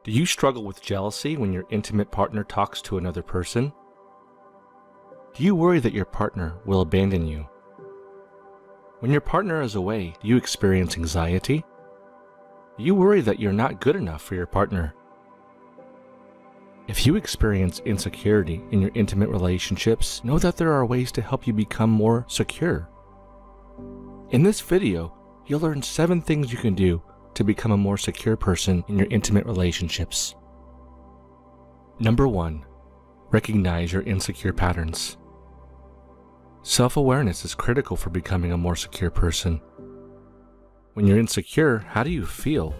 Do you struggle with jealousy when your intimate partner talks to another person? Do you worry that your partner will abandon you? When your partner is away, do you experience anxiety? Do you worry that you're not good enough for your partner? If you experience insecurity in your intimate relationships, know that there are ways to help you become more secure. In this video, you'll learn 7 things you can do to become a more secure person in your intimate relationships. Number 1. Recognize your insecure patterns. Self-awareness is critical for becoming a more secure person. When you're insecure, how do you feel?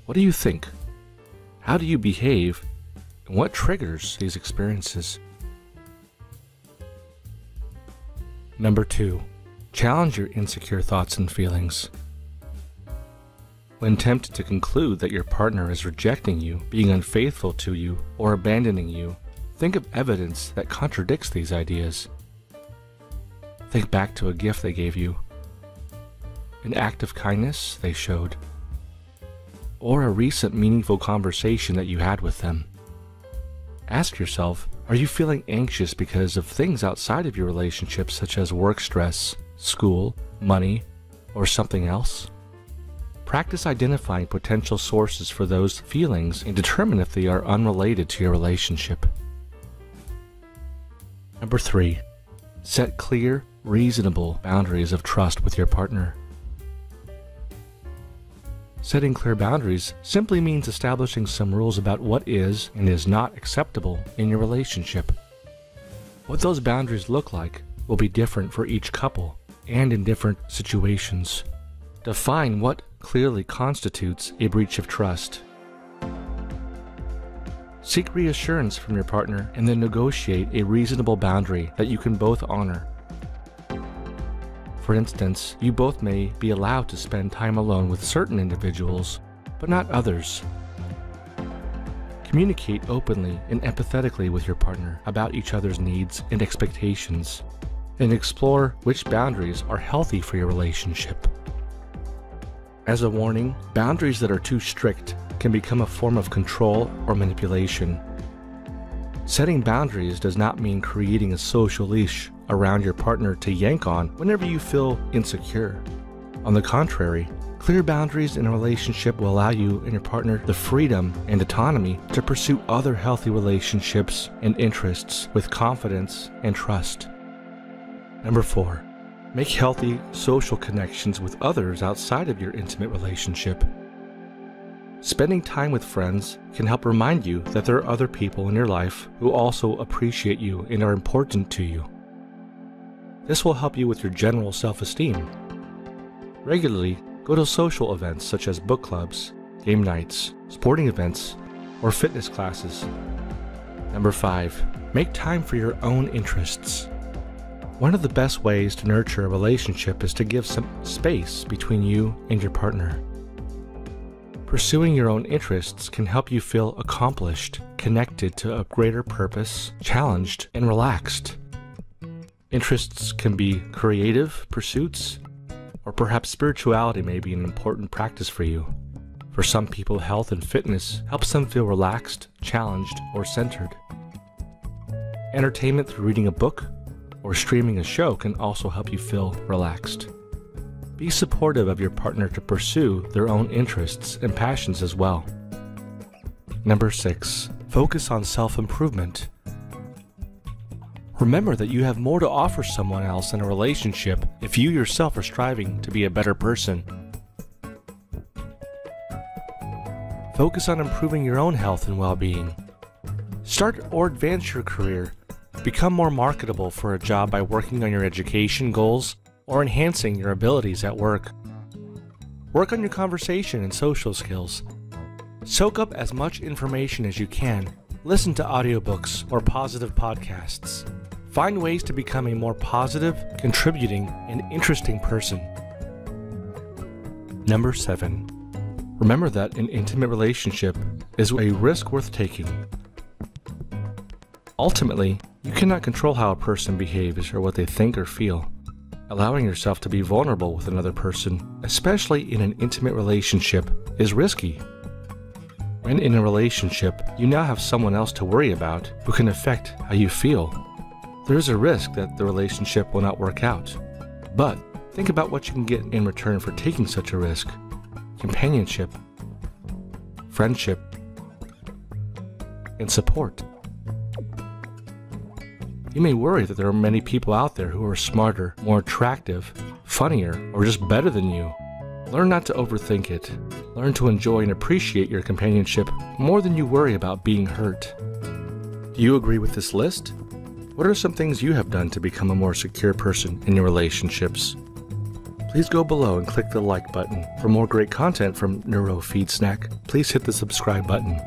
What do you think? How do you behave? And what triggers these experiences? Number 2. Challenge your insecure thoughts and feelings. When tempted to conclude that your partner is rejecting you, being unfaithful to you, or abandoning you, think of evidence that contradicts these ideas. Think back to a gift they gave you, an act of kindness they showed, or a recent meaningful conversation that you had with them. Ask yourself, are you feeling anxious because of things outside of your relationship, such as work stress, school, money, or something else? Practice identifying potential sources for those feelings and determine if they are unrelated to your relationship. Number 3. Set clear, reasonable boundaries of trust with your partner. Setting clear boundaries simply means establishing some rules about what is and is not acceptable in your relationship. What those boundaries look like will be different for each couple and in different situations. Define what clearly constitutes a breach of trust. Seek reassurance from your partner and then negotiate a reasonable boundary that you can both honor. For instance, you both may be allowed to spend time alone with certain individuals, but not others. Communicate openly and empathetically with your partner about each other's needs and expectations, and explore which boundaries are healthy for your relationship. As a warning, boundaries that are too strict can become a form of control or manipulation. Setting boundaries does not mean creating a social leash around your partner to yank on whenever you feel insecure. On the contrary, clear boundaries in a relationship will allow you and your partner the freedom and autonomy to pursue other healthy relationships and interests with confidence and trust. Number 4. Make healthy social connections with others outside of your intimate relationship. Spending time with friends can help remind you that there are other people in your life who also appreciate you and are important to you. This will help you with your general self-esteem. Regularly, go to social events such as book clubs, game nights, sporting events, or fitness classes. Number 5. Make time for your own interests. One of the best ways to nurture a relationship is to give some space between you and your partner. Pursuing your own interests can help you feel accomplished, connected to a greater purpose, challenged, and relaxed. Interests can be creative pursuits, or perhaps spirituality may be an important practice for you. For some people, health and fitness helps them feel relaxed, challenged, or centered. Entertainment through reading a book or streaming a show can also help you feel relaxed. Be supportive of your partner to pursue their own interests and passions as well. Number 6. Focus on self-improvement. Remember that you have more to offer someone else in a relationship if you yourself are striving to be a better person. Focus on improving your own health and well-being. Start or advance your career. Become more marketable for a job by working on your education goals or enhancing your abilities at work. Work on your conversation and social skills. Soak up as much information as you can. Listen to audiobooks or positive podcasts. Find ways to become a more positive, contributing, and interesting person. Number 7. Remember that an intimate relationship is a risk worth taking. Ultimately, you cannot control how a person behaves or what they think or feel. Allowing yourself to be vulnerable with another person, especially in an intimate relationship, is risky. When in a relationship, you now have someone else to worry about who can affect how you feel. There is a risk that the relationship will not work out. But think about what you can get in return for taking such a risk. Companionship, friendship, and support. You may worry that there are many people out there who are smarter, more attractive, funnier, or just better than you. Learn not to overthink it. Learn to enjoy and appreciate your companionship more than you worry about being hurt. Do you agree with this list? What are some things you have done to become a more secure person in your relationships? Please go below and click the like button. For more great content from NeuroFeedSnack, please hit the subscribe button.